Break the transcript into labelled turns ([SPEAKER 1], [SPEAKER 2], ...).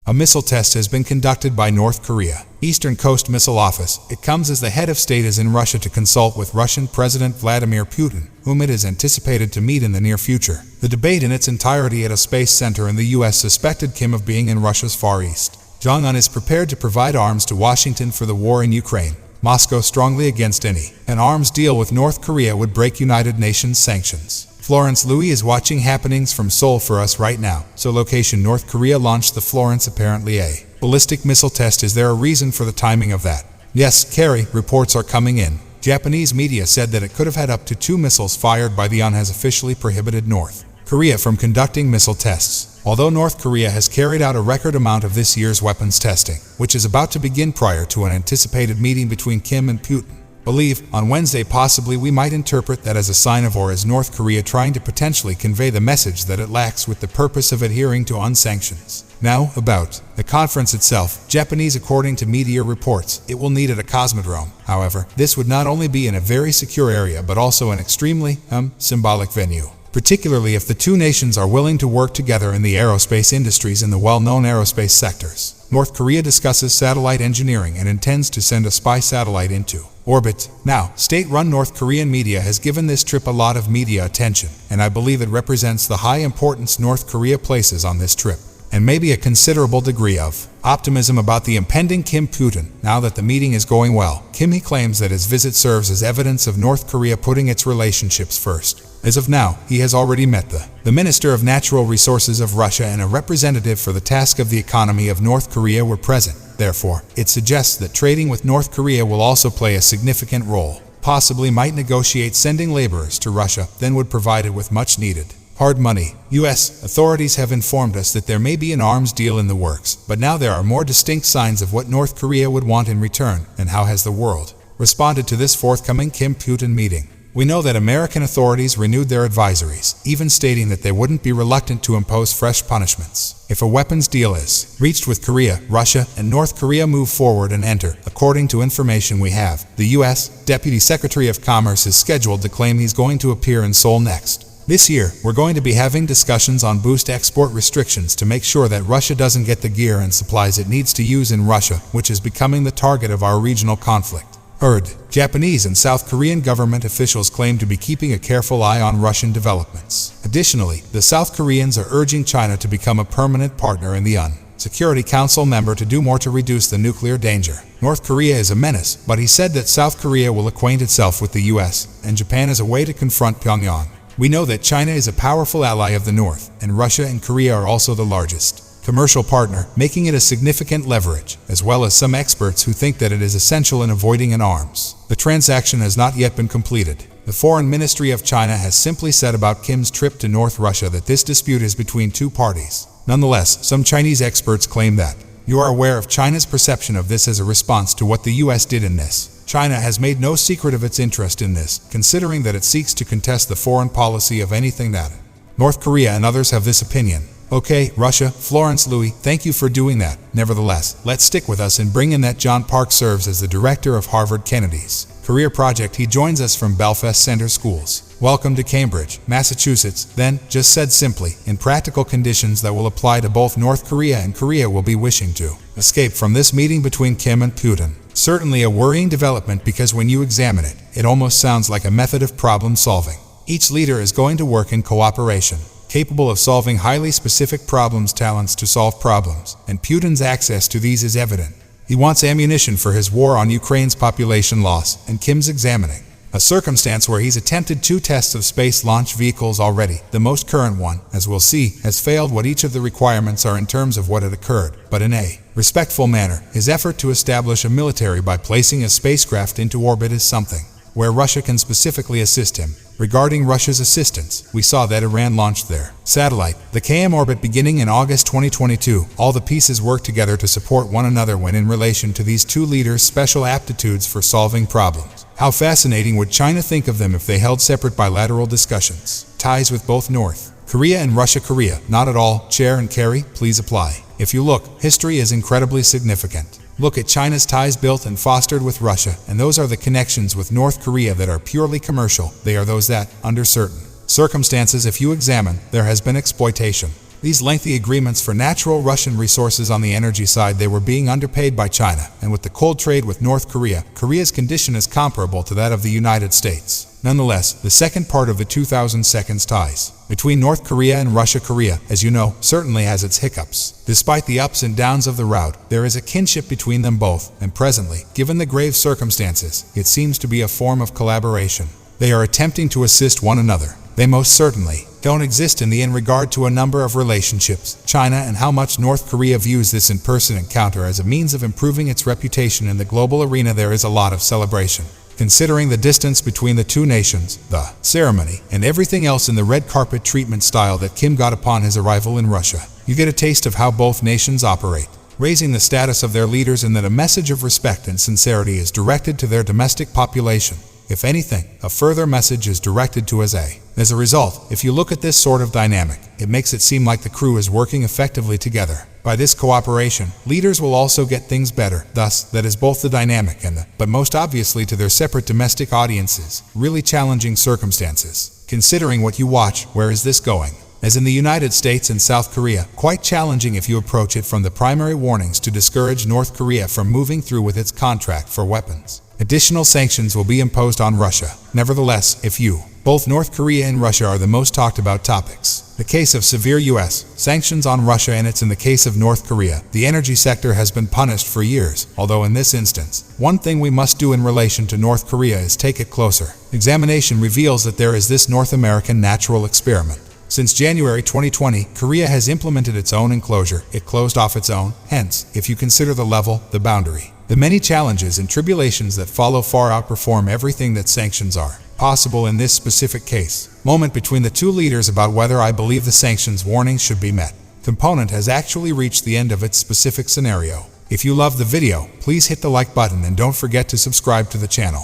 [SPEAKER 1] A missile test has been conducted by North Korea. Eastern Coast Missile Office. It comes as the head of state is in Russia to consult with Russian President Vladimir Putin, whom it is anticipated to meet in the near future. The debate in its entirety at a space center in the U.S. suspected Kim of being in Russia's Far East. Jong-un is prepared to provide arms to Washington for the war in Ukraine. Moscow strongly against an arms deal with North Korea would break United Nations sanctions. Florence Louis is watching happenings from Seoul for us right now. So location North Korea launched the Florence apparently a ballistic missile test. Is there a reason for the timing of that? Yes, Kerry, reports are coming in. Japanese media said that it could have had up to 2 missiles fired by the UN has officially prohibited North Korea from conducting missile tests. Although North Korea has carried out a record amount of this year's weapons testing, which is about to begin prior to an anticipated meeting between Kim and Putin. Believe, on Wednesday possibly we might interpret that as a sign of or as North Korea trying to potentially convey the message that it lacks with the purpose of adhering to UN sanctions. Now, about the conference itself, Japanese according to media reports, it will need at a cosmodrome. However, this would not only be in a very secure area but also an extremely, symbolic venue. Particularly if the two nations are willing to work together in the aerospace industries in the well-known aerospace sectors. North Korea discusses satellite engineering and intends to send a spy satellite into orbit. Now, state-run North Korean media has given this trip a lot of media attention, and I believe it represents the high importance North Korea places on this trip, and maybe a considerable degree of optimism about the impending Kim Putin. Now that the meeting is going well, Kim he claims that his visit serves as evidence of North Korea putting its relationships first. As of now, he has already met the Minister of Natural Resources of Russia and a representative for the task of the economy of North Korea were present. Therefore, it suggests that trading with North Korea will also play a significant role. Possibly might negotiate sending laborers to Russia, then would provide it with much needed hard money. U.S. authorities have informed us that there may be an arms deal in the works, but now there are more distinct signs of what North Korea would want in return, and how has the world responded to this forthcoming Kim-Putin meeting. We know that American authorities renewed their advisories, even stating that they wouldn't be reluctant to impose fresh punishments if a weapons deal is reached with Korea. Russia and North Korea move forward and enter. According to information we have, the U.S. Deputy Secretary of Commerce is scheduled to claim he's going to appear in Seoul next. This year, we're going to be having discussions on boost export restrictions to make sure that Russia doesn't get the gear and supplies it needs to use in Russia, which is becoming the target of our regional conflict. Japanese and South Korean government officials claim to be keeping a careful eye on Russian developments. Additionally, the South Koreans are urging China to become a permanent partner in the UN Security Council member to do more to reduce the nuclear danger. North Korea is a menace, but he said that South Korea will acquaint itself with the US and Japan as a way to confront Pyongyang. We know that China is a powerful ally of the North, and Russia and Korea are also the largest commercial partner, making it a significant leverage, as well as some experts who think that it is essential in avoiding an arms. The transaction has not yet been completed. The Foreign Ministry of China has simply said about Kim's trip to North Russia that this dispute is between two parties. Nonetheless, some Chinese experts claim that you are aware of China's perception of this as a response to what the US did in this. China has made no secret of its interest in this, considering that it seeks to contest the foreign policy of anything that North Korea and others have this opinion. Okay, Russia, Florence Louis, thank you for doing that. Nevertheless, let's stick with us and bring in that John Park serves as the director of Harvard Kennedy's career project. He joins us from Belfast Center Schools. Welcome to Cambridge, Massachusetts. Then, just said simply, in practical conditions that will apply to both North Korea and Korea will be wishing to escape from this meeting between Kim and Putin. Certainly a worrying development because when you examine it, it almost sounds like a method of problem solving. Each leader is going to work in cooperation, capable of solving highly specific problems, talents to solve problems, and Putin's access to these is evident. He wants ammunition for his war on Ukraine's population loss, and Kim's examining a circumstance where he's attempted 2 tests of space launch vehicles already. The most current one, as we'll see, has failed what each of the requirements are in terms of what had occurred, but in a respectful manner. His effort to establish a military by placing a spacecraft into orbit is something where Russia can specifically assist him. Regarding Russia's assistance, we saw that Iran launched their satellite, the KM orbit, beginning in August 2022. All the pieces work together to support one another when in relation to these two leaders' special aptitudes for solving problems. How fascinating would China think of them if they held separate bilateral discussions? Ties with both North Korea and Russia. Korea, not at all. Chair and Kerry, please apply. If you look, history is incredibly significant. Look at China's ties built and fostered with Russia, and those are the connections with North Korea that are purely commercial. They are those that, under certain circumstances, if you examine, there has been exploitation. These lengthy agreements for natural Russian resources on the energy side, they were being underpaid by China, and with the cold trade with North Korea, Korea's condition is comparable to that of the United States. Nonetheless, the second part of the 2002 ties between North Korea and Russia, Korea, as you know, certainly has its hiccups. Despite the ups and downs of the route, there is a kinship between them both, and presently, given the grave circumstances, it seems to be a form of collaboration. They are attempting to assist one another. They most certainly don't exist in regard to a number of relationships, China and how much North Korea views this in-person encounter as a means of improving its reputation in the global arena. There is a lot of celebration. Considering the distance between the two nations, the ceremony, and everything else in the red carpet treatment style that Kim got upon his arrival in Russia, you get a taste of how both nations operate, raising the status of their leaders, and that a message of respect and sincerity is directed to their domestic population. If anything, a further message is directed to us. As a result, if you look at this sort of dynamic, it makes it seem like the crew is working effectively together. By this cooperation, leaders will also get things better. Thus, that is both the dynamic and but most obviously to their separate domestic audiences, really challenging circumstances. Considering what you watch, where is this going? As in the United States and South Korea, quite challenging if you approach it from the primary warnings to discourage North Korea from moving through with its contract for weapons. Additional sanctions will be imposed on Russia. Nevertheless, both North Korea and Russia are the most talked about topics. The case of severe U.S. sanctions on Russia, and it's in the case of North Korea. The energy sector has been punished for years, although in this instance, one thing we must do in relation to North Korea is take it closer. Examination reveals that there is this North American natural experiment. Since January 2020, Korea has implemented its own enclosure. It closed off its own. Hence, if you consider the level, the boundary, the many challenges and tribulations that follow far outperform everything that sanctions are possible in this specific case. Moment between the two leaders about whether I believe the sanctions warnings should be met. Component has actually reached the end of its specific scenario. If you love the video, please hit the like button and don't forget to subscribe to the channel.